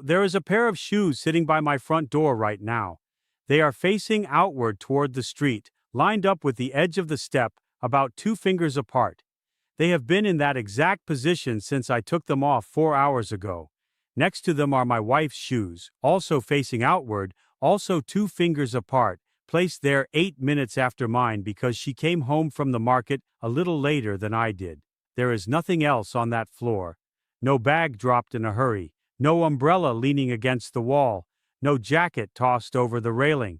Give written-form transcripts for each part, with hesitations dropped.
there is a pair of shoes sitting by my front door right now. They are facing outward toward the street, lined up with the edge of the step, about 2 fingers apart. They have been in that exact position since I took them off 4 hours ago. Next to them are my wife's shoes, also facing outward, also 2 fingers apart, placed there 8 minutes after mine because she came home from the market a little later than I did. There is nothing else on that floor. No bag dropped in a hurry, no umbrella leaning against the wall, no jacket tossed over the railing.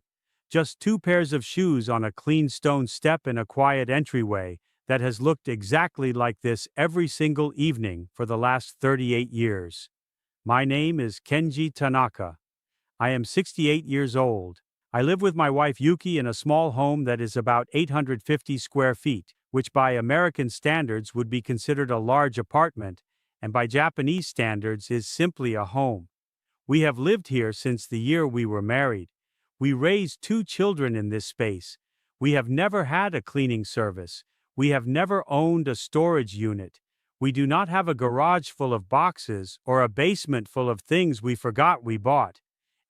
Just 2 pairs of shoes on a clean stone step in a quiet entryway that has looked exactly like this every single evening for the last 38 years. My name is Kenji Tanaka. I am 68 years old. I live with my wife Yuki in a small home that is about 850 square feet, which by American standards would be considered a large apartment, and by Japanese standards is simply a home. We have lived here since the year we were married. We raised 2 children in this space. We have never had a cleaning service. We have never owned a storage unit. We do not have a garage full of boxes or a basement full of things we forgot we bought.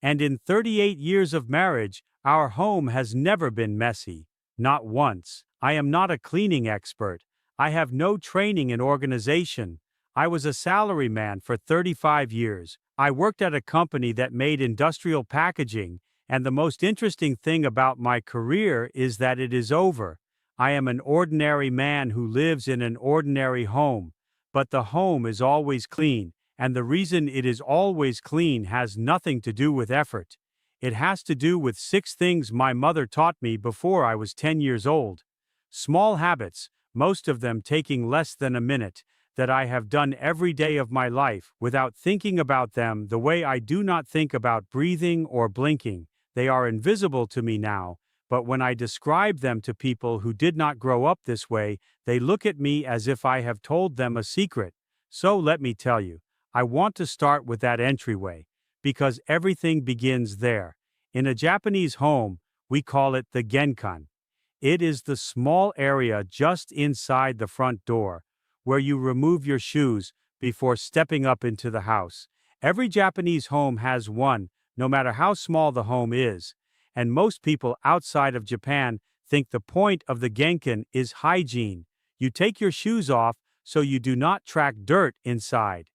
And in 38 years of marriage, our home has never been messy. Not once. I am not a cleaning expert. I have no training in organization. I was a salaryman for 35 years. I worked at a company that made industrial packaging, and the most interesting thing about my career is that it is over. I am an ordinary man who lives in an ordinary home, but the home is always clean, and the reason it is always clean has nothing to do with effort. It has to do with 6 things my mother taught me before I was 10 years old. Small habits, most of them taking less than a minute, that I have done every day of my life without thinking about them the way I do not think about breathing or blinking. They are invisible to me now, but when I describe them to people who did not grow up this way, they look at me as if I have told them a secret. So let me tell you, I want to start with that entryway, because everything begins there. In a Japanese home, we call it the genkan. It is the small area just inside the front door, where you remove your shoes before stepping up into the house. Every Japanese home has one, no matter how small the home is, and most people outside of Japan think the point of the genkan is hygiene. You take your shoes off so you do not track dirt inside.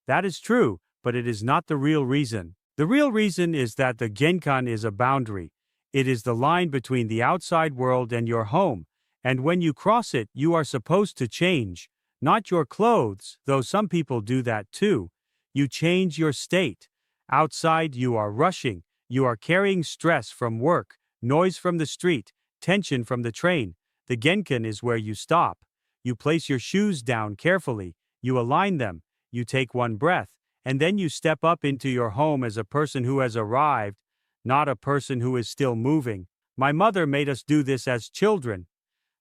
That is true, but it is not the real reason. The real reason is that the genkan is a boundary. It is the line between the outside world and your home, and when you cross it, you are supposed to change. Not your clothes, though some people do that too. You change your state. Outside, you are rushing. You are carrying stress from work, noise from the street, tension from the train. The genkan is where you stop. You place your shoes down carefully. You align them. You take one breath, and then you step up into your home as a person who has arrived, not a person who is still moving. My mother made us do this as children.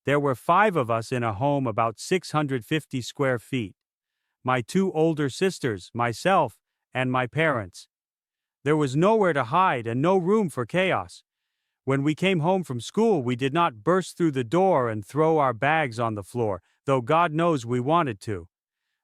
There were 5 of us in a home about 650 square feet. My 2 older sisters, myself, and my parents. There was nowhere to hide and no room for chaos. When we came home from school, we did not burst through the door and throw our bags on the floor, though God knows we wanted to.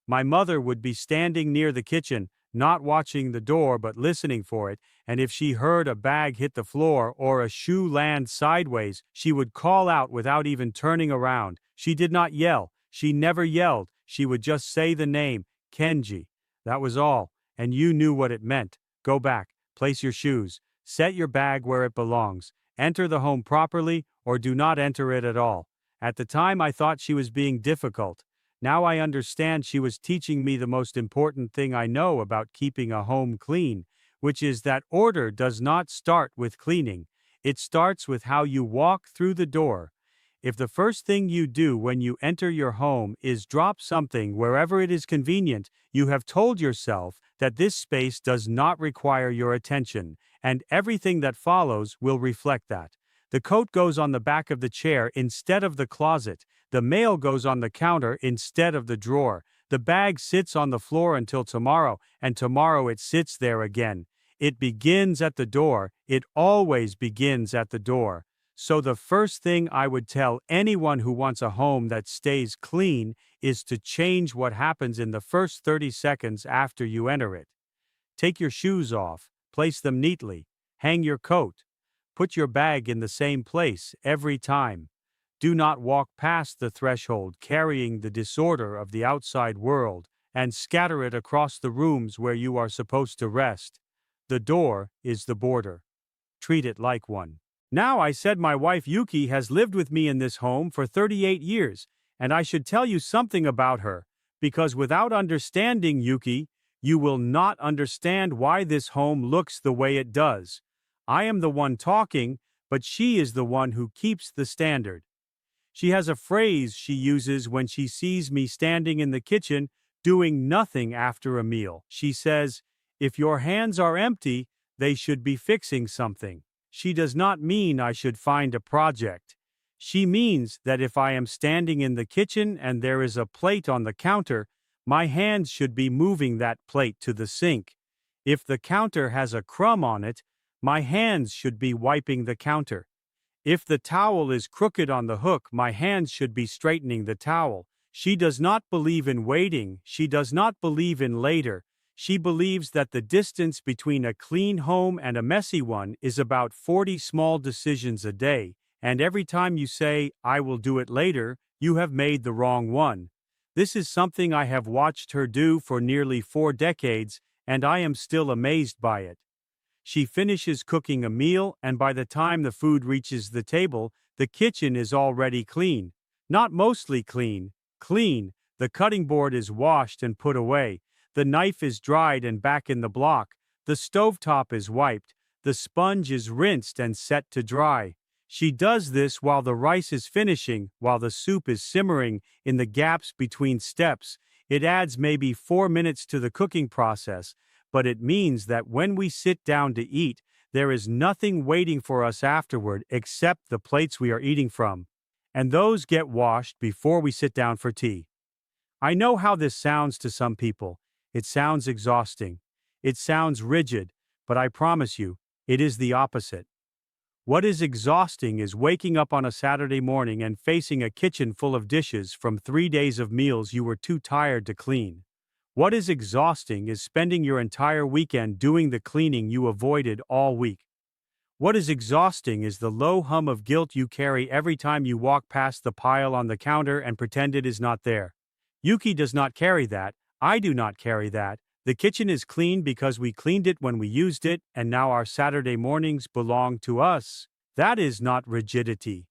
My mother would be standing near the kitchen, not watching the door but listening for it, and if she heard a bag hit the floor or a shoe land sideways, she would call out without even turning around. She did not yell. She never yelled. She would just say the name, Kenji. That was all, and you knew what it meant. Go back, place your shoes, set your bag where it belongs, enter the home properly, or do not enter it at all. At the time I thought she was being difficult. Now I understand she was teaching me the most important thing I know about keeping a home clean, which is that order does not start with cleaning. It starts with how you walk through the door. If the first thing you do when you enter your home is drop something wherever it is convenient, you have told yourself that this space does not require your attention, and everything that follows will reflect that. The coat goes on the back of the chair instead of the closet. The mail goes on the counter instead of the drawer. The bag sits on the floor until tomorrow, and tomorrow it sits there again. It begins at the door. It always begins at the door. So the first thing I would tell anyone who wants a home that stays clean is to change what happens in the first 30 seconds after you enter it. Take your shoes off, place them neatly, hang your coat. Put your bag in the same place every time. Do not walk past the threshold carrying the disorder of the outside world and scatter it across the rooms where you are supposed to rest. The door is the border. Treat it like one. Now I said my wife Yuki has lived with me in this home for 38 years, and I should tell you something about her, because without understanding Yuki, you will not understand why this home looks the way it does. I am the one talking, but she is the one who keeps the standard. She has a phrase she uses when she sees me standing in the kitchen doing nothing after a meal. She says, "If your hands are empty, they should be fixing something." She does not mean I should find a project. She means that if I am standing in the kitchen and there is a plate on the counter, my hands should be moving that plate to the sink. If the counter has a crumb on it, my hands should be wiping the counter. If the towel is crooked on the hook, my hands should be straightening the towel. She does not believe in waiting. She does not believe in later. She believes that the distance between a clean home and a messy one is about 40 small decisions a day, and every time you say, "I will do it later," you have made the wrong one. This is something I have watched her do for nearly 4 decades, and I am still amazed by it. She finishes cooking a meal, and by the time the food reaches the table, the kitchen is already clean. Not mostly clean, clean. The cutting board is washed and put away. The knife is dried and back in the block. The stovetop is wiped. The sponge is rinsed and set to dry. She does this while the rice is finishing, while the soup is simmering, in the gaps between steps. It adds maybe 4 minutes to the cooking process, but it means that when we sit down to eat, there is nothing waiting for us afterward except the plates we are eating from. And those get washed before we sit down for tea. I know how this sounds to some people. It sounds exhausting. It sounds rigid, but I promise you, it is the opposite. What is exhausting is waking up on a Saturday morning and facing a kitchen full of dishes from 3 days of meals you were too tired to clean. What is exhausting is spending your entire weekend doing the cleaning you avoided all week. What is exhausting is the low hum of guilt you carry every time you walk past the pile on the counter and pretend it is not there. Yuki does not carry that. I do not carry that. The kitchen is clean because we cleaned it when we used it, and now our Saturday mornings belong to us. That is not rigidity.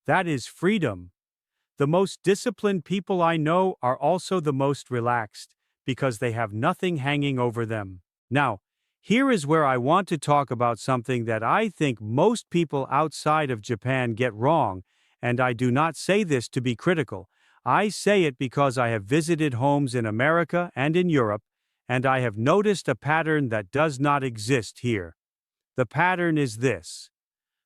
That is freedom. The most disciplined people I know are also the most relaxed, because they have nothing hanging over them. Now, here is where I want to talk about something that I think most people outside of Japan get wrong, and I do not say this to be critical. I say it because I have visited homes in America and in Europe, and I have noticed a pattern that does not exist here. The pattern is this.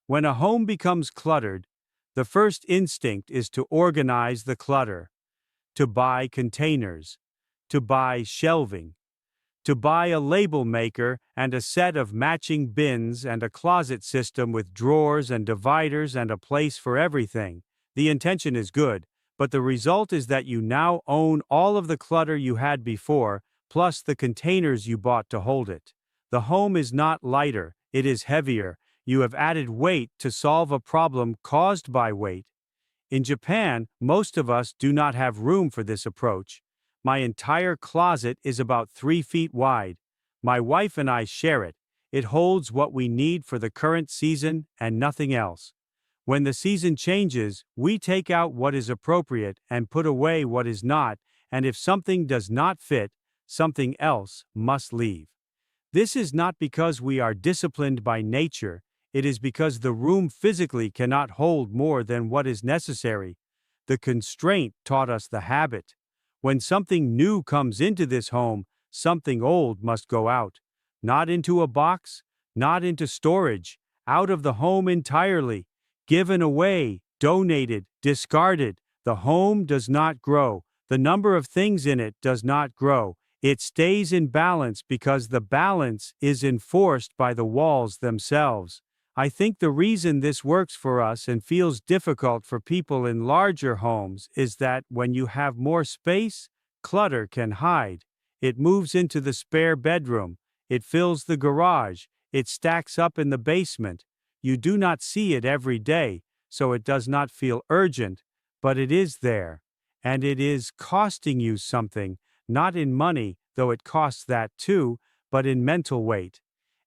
When a home becomes cluttered, the first instinct is to organize the clutter, to buy containers, to buy shelving, to buy a label maker and a set of matching bins and a closet system with drawers and dividers and a place for everything. The intention is good, but the result is that you now own all of the clutter you had before, plus the containers you bought to hold it. The home is not lighter, it is heavier. You have added weight to solve a problem caused by weight. In Japan, most of us do not have room for this approach. My entire closet is about 3 feet wide. My wife and I share it. It holds what we need for the current season and nothing else. When the season changes, we take out what is appropriate and put away what is not, and if something does not fit, something else must leave. This is not because we are disciplined by nature, it is because the room physically cannot hold more than what is necessary. The constraint taught us the habit. When something new comes into this home, something old must go out. Not into a box, not into storage, out of the home entirely. Given away, donated, discarded. The home does not grow. The number of things in it does not grow. It stays in balance because the balance is enforced by the walls themselves. I think the reason this works for us and feels difficult for people in larger homes is that when you have more space, clutter can hide. It moves into the spare bedroom. It fills the garage. It stacks up in the basement. You do not see it every day, so it does not feel urgent, but it is there. And it is costing you something, not in money, though it costs that too, but in mental weight.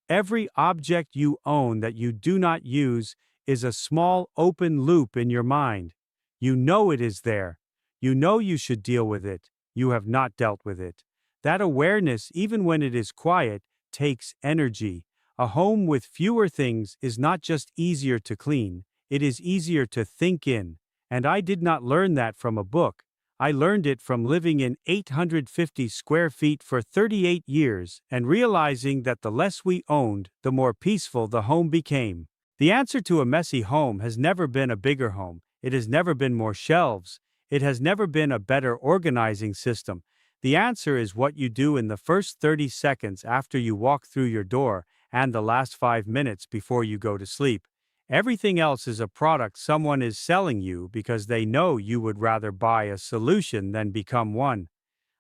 Every object you own that you do not use is a small open loop in your mind. You know it is there. You know you should deal with it. You have not dealt with it. That awareness, even when it is quiet, takes energy. A home with fewer things is not just easier to clean, it is easier to think in. And I did not learn that from a book. I learned it from living in 850 square feet for 38 years and realizing that the less we owned, the more peaceful the home became. The answer to a messy home has never been a bigger home. It has never been more shelves. It has never been a better organizing system. The answer is what you do in the first 30 seconds after you walk through your door and the last 5 minutes before you go to sleep. Everything else is a product someone is selling you because they know you would rather buy a solution than become one.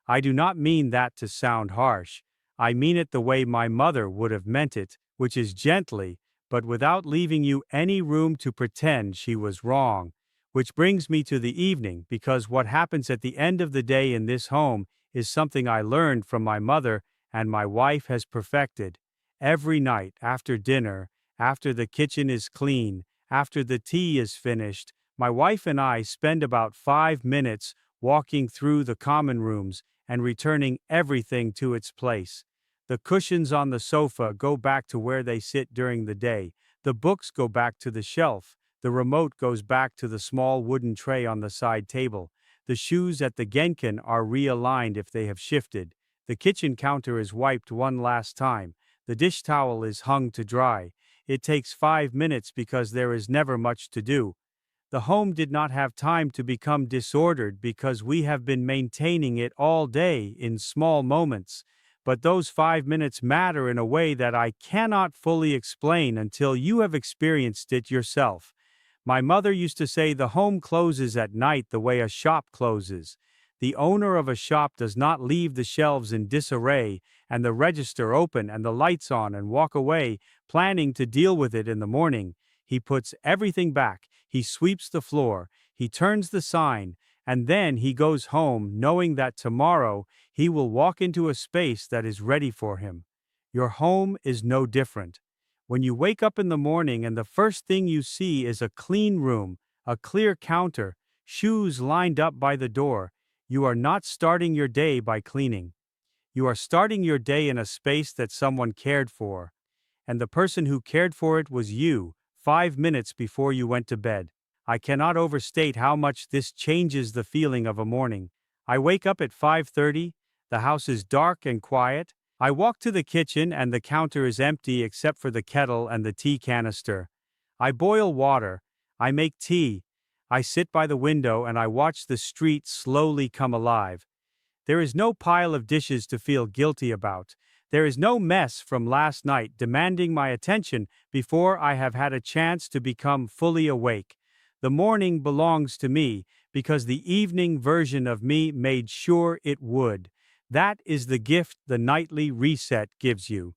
I do not mean that to sound harsh. I mean it the way my mother would have meant it, which is gently, but without leaving you any room to pretend she was wrong. Which brings me to the evening, because what happens at the end of the day in this home is something I learned from my mother and my wife has perfected. Every night after dinner, after the kitchen is clean, after the tea is finished, my wife and I spend about 5 minutes walking through the common rooms and returning everything to its place. The cushions on the sofa go back to where they sit during the day. The books go back to the shelf. The remote goes back to the small wooden tray on the side table. The shoes at the Genkan are realigned if they have shifted. The kitchen counter is wiped one last time. The dish towel is hung to dry. It takes 5 minutes because there is never much to do. The home did not have time to become disordered because we have been maintaining it all day in small moments. But those 5 minutes matter in a way that I cannot fully explain until you have experienced it yourself. My mother used to say the home closes at night the way a shop closes. The owner of a shop does not leave the shelves in disarray and the register open and the lights on and walk away, planning to deal with it in the morning. He puts everything back, he sweeps the floor, he turns the sign, and then he goes home knowing that tomorrow he will walk into a space that is ready for him. Your home is no different. When you wake up in the morning and the first thing you see is a clean room, a clear counter, shoes lined up by the door, you are not starting your day by cleaning. You are starting your day in a space that someone cared for. And the person who cared for it was you, 5 minutes before you went to bed. I cannot overstate how much this changes the feeling of a morning. I wake up at 5:30, the house is dark and quiet. I walk to the kitchen and the counter is empty except for the kettle and the tea canister. I boil water. I make tea. I sit by the window and I watch the street slowly come alive. There is no pile of dishes to feel guilty about. There is no mess from last night demanding my attention before I have had a chance to become fully awake. The morning belongs to me because the evening version of me made sure it would. That is the gift the nightly reset gives you.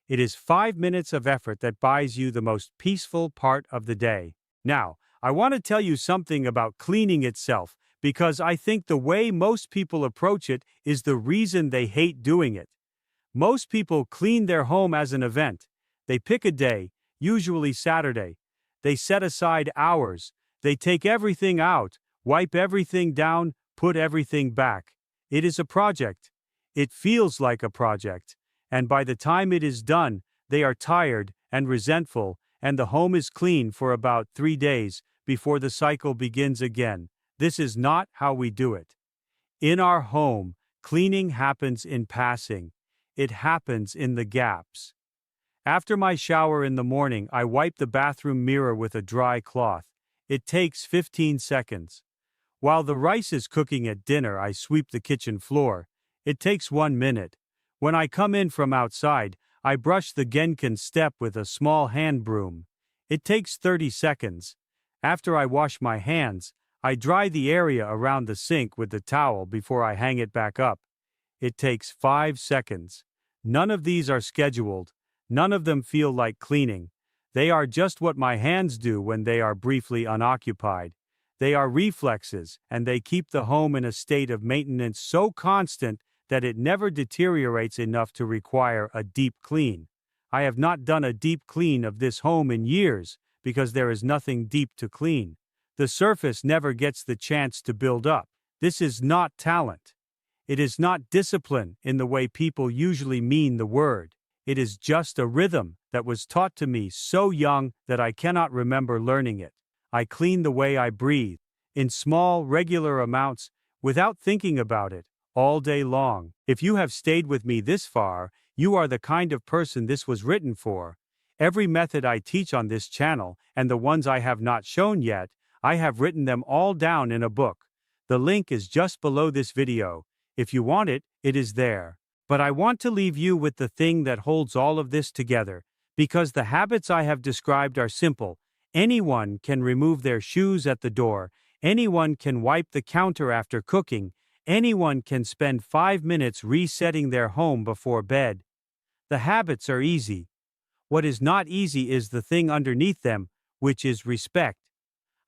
It is 5 minutes of effort that buys you the most peaceful part of the day. Now, I want to tell you something about cleaning itself, because I think the way most people approach it is the reason they hate doing it. Most people clean their home as an event. They pick a day, usually Saturday. They set aside hours. They take everything out, wipe everything down, put everything back. It is a project. It feels like a project. And by the time it is done, they are tired and resentful, and the home is clean for about 3 days before the cycle begins again. This is not how we do it. In our home, cleaning happens in passing. It happens in the gaps. After my shower in the morning, I wipe the bathroom mirror with a dry cloth. It takes 15 seconds. While the rice is cooking at dinner, I sweep the kitchen floor. It takes 1 minute. When I come in from outside, I brush the Genkan step with a small hand broom. It takes 30 seconds. After I wash my hands, I dry the area around the sink with the towel before I hang it back up. It takes 5 seconds. None of these are scheduled. None of them feel like cleaning. They are just what my hands do when they are briefly unoccupied. They are reflexes, and they keep the home in a state of maintenance so constant that it never deteriorates enough to require a deep clean. I have not done a deep clean of this home in years because there is nothing deep to clean. The surface never gets the chance to build up. This is not talent. It is not discipline in the way people usually mean the word. It is just a rhythm that was taught to me so young that I cannot remember learning it. I clean the way I breathe, in small, regular amounts, without thinking about it, all day long. If you have stayed with me this far, you are the kind of person this was written for. Every method I teach on this channel, and the ones I have not shown yet, I have written them all down in a book. The link is just below this video. If you want it, it is there. But I want to leave you with the thing that holds all of this together, because the habits I have described are simple. Anyone can remove their shoes at the door. Anyone can wipe the counter after cooking. Anyone can spend 5 minutes resetting their home before bed. The habits are easy. What is not easy is the thing underneath them, which is respect.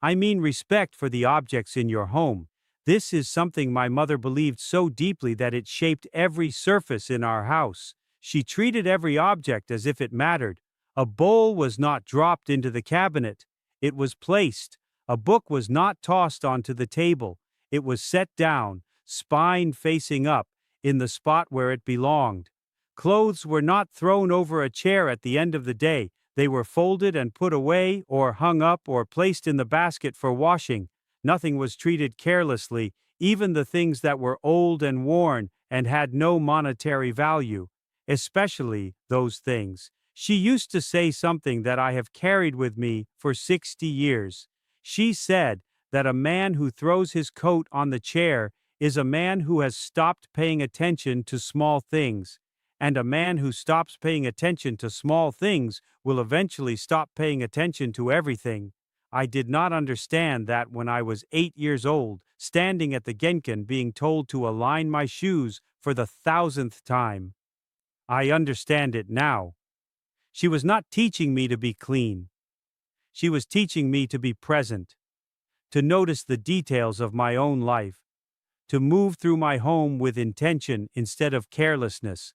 I mean respect for the objects in your home. This is something my mother believed so deeply that it shaped every surface in our house. She treated every object as if it mattered. A bowl was not dropped into the cabinet. It was placed. A book was not tossed onto the table. It was set down, spine facing up, in the spot where it belonged. Clothes were not thrown over a chair at the end of the day. They were folded and put away, or hung up, or placed in the basket for washing. Nothing was treated carelessly, even the things that were old and worn and had no monetary value, especially those things. She used to say something that I have carried with me for 60 years. She said that a man who throws his coat on the chair is a man who has stopped paying attention to small things, and a man who stops paying attention to small things will eventually stop paying attention to everything. I did not understand that when I was 8 years old, standing at the Genkan being told to align my shoes for the 1,000th time. I understand it now. She was not teaching me to be clean. She was teaching me to be present, to notice the details of my own life, to move through my home with intention instead of carelessness.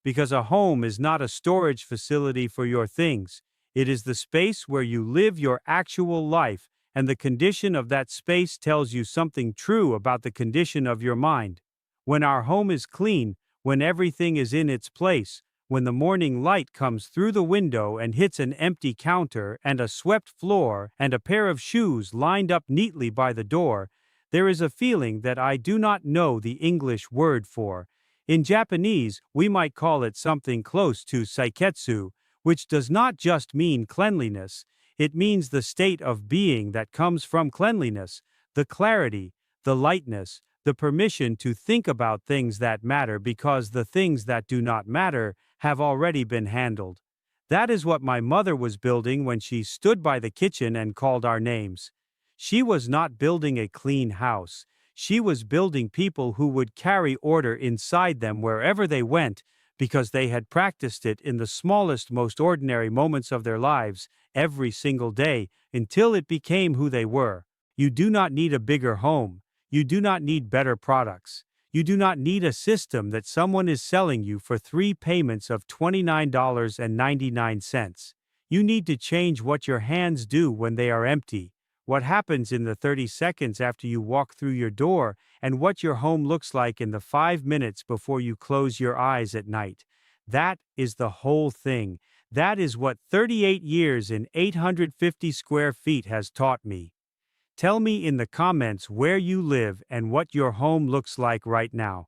Because a home is not a storage facility for your things. It is the space where you live your actual life, and the condition of that space tells you something true about the condition of your mind. When our home is clean, when everything is in its place, when the morning light comes through the window and hits an empty counter and a swept floor and a pair of shoes lined up neatly by the door, there is a feeling that I do not know the English word for. In Japanese, we might call it something close to saiketsu, which does not just mean cleanliness, it means the state of being that comes from cleanliness, the clarity, the lightness, the permission to think about things that matter because the things that do not matter have already been handled. That is what my mother was building when she stood by the kitchen and called our names. She was not building a clean house. She was building people who would carry order inside them wherever they went, because they had practiced it in the smallest, most ordinary moments of their lives, every single day, until it became who they were. You do not need a bigger home. You do not need better products. You do not need a system that someone is selling you for 3 payments of $29.99. You need to change what your hands do when they are empty, what happens in the 30 seconds after you walk through your door, and what your home looks like in the 5 minutes before you close your eyes at night. That is the whole thing. That is what 38 years in 850 square feet has taught me. Tell me in the comments where you live and what your home looks like right now.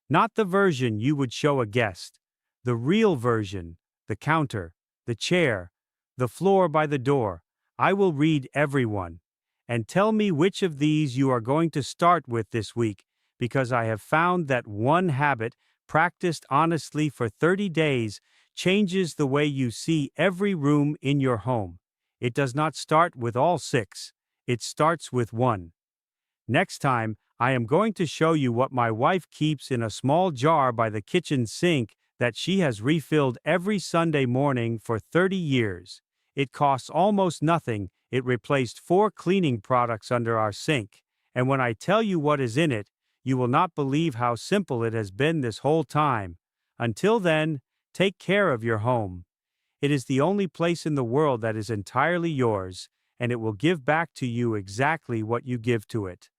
Not the version you would show a guest. The real version, the counter, the chair, the floor by the door. I will read everyone. And tell me which of these you are going to start with this week, because I have found that one habit, practiced honestly for 30 days, changes the way you see every room in your home. It does not start with all 6. It starts with 1. Next time, I am going to show you what my wife keeps in a small jar by the kitchen sink that she has refilled every Sunday morning for 30 years. It costs almost nothing. It replaced 4 cleaning products under our sink. And when I tell you what is in it, you will not believe how simple it has been this whole time. Until then, take care of your home. It is the only place in the world that is entirely yours, and it will give back to you exactly what you give to it.